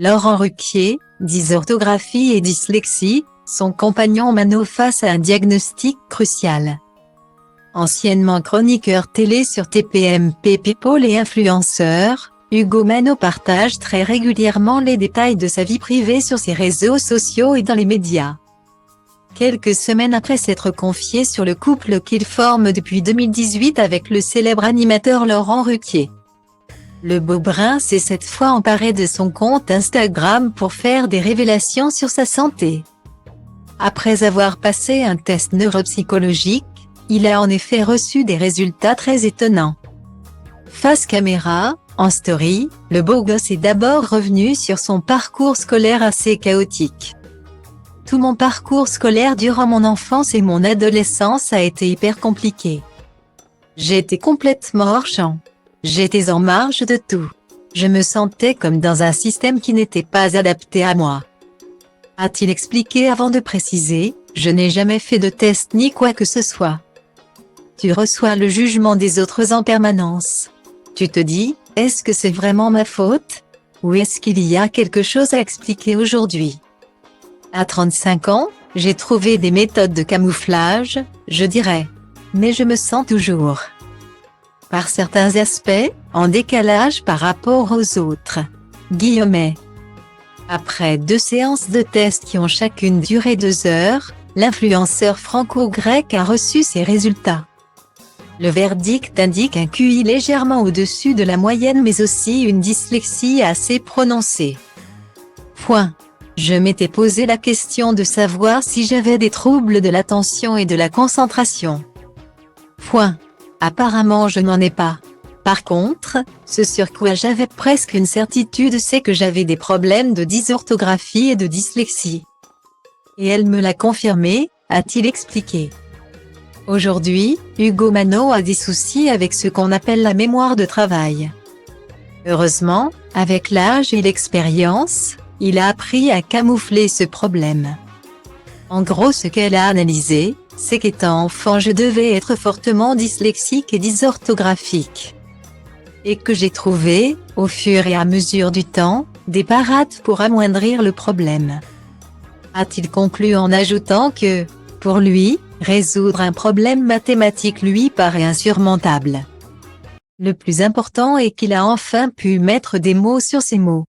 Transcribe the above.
Laurent Ruquier, dysorthographie et dyslexie, son compagnon Mano face à un diagnostic crucial. Anciennement chroniqueur télé sur TPMP People et influenceur, Hugo Mano partage très régulièrement les détails de sa vie privée sur ses réseaux sociaux et dans les médias. Quelques semaines après s'être confié sur le couple qu'il forme depuis 2018 avec le célèbre animateur Laurent Ruquier, le Beaubrun s'est cette fois emparé de son compte Instagram pour faire des révélations sur sa santé. Après avoir passé un test neuropsychologique, il a en effet reçu des résultats très étonnants. Face caméra, en story, le beau gosse est d'abord revenu sur son parcours scolaire assez chaotique. Tout mon parcours scolaire durant mon enfance et mon adolescence a été hyper compliqué. J'étais complètement hors champ. J'étais en marge de tout. Je me sentais comme dans un système qui n'était pas adapté à moi. A-t-il expliqué avant de préciser, je n'ai jamais fait de test ni quoi que ce soit. Tu reçois le jugement des autres en permanence. Tu te dis, est-ce que c'est vraiment ma faute? Ou est-ce qu'il y a quelque chose à expliquer aujourd'hui? À 35 ans, j'ai trouvé des méthodes de camouflage, je dirais. Mais je me sens toujours, par certains aspects, en décalage par rapport aux autres. Guillemets. Après 2 séances de tests qui ont chacune duré 2 heures, l'influenceur franco-grec a reçu ses résultats. Le verdict indique un QI légèrement au-dessus de la moyenne mais aussi une dyslexie assez prononcée. Point. Je m'étais posé la question de savoir si j'avais des troubles de l'attention et de la concentration. Point. Apparemment je n'en ai pas. Par contre, ce sur quoi j'avais presque une certitude c'est que j'avais des problèmes de dysorthographie et de dyslexie. Et elle me l'a confirmé, a-t-il expliqué. Aujourd'hui, Hugo Mano a des soucis avec ce qu'on appelle la mémoire de travail. Heureusement, avec l'âge et l'expérience, il a appris à camoufler ce problème. En gros ce qu'elle a analysé, c'est qu'étant enfant je devais être fortement dyslexique et dysorthographique. Et que j'ai trouvé, au fur et à mesure du temps, des parades pour amoindrir le problème. A-t-il conclu en ajoutant que, pour lui, résoudre un problème mathématique lui paraît insurmontable. Le plus important est qu'il a enfin pu mettre des mots sur ces mots.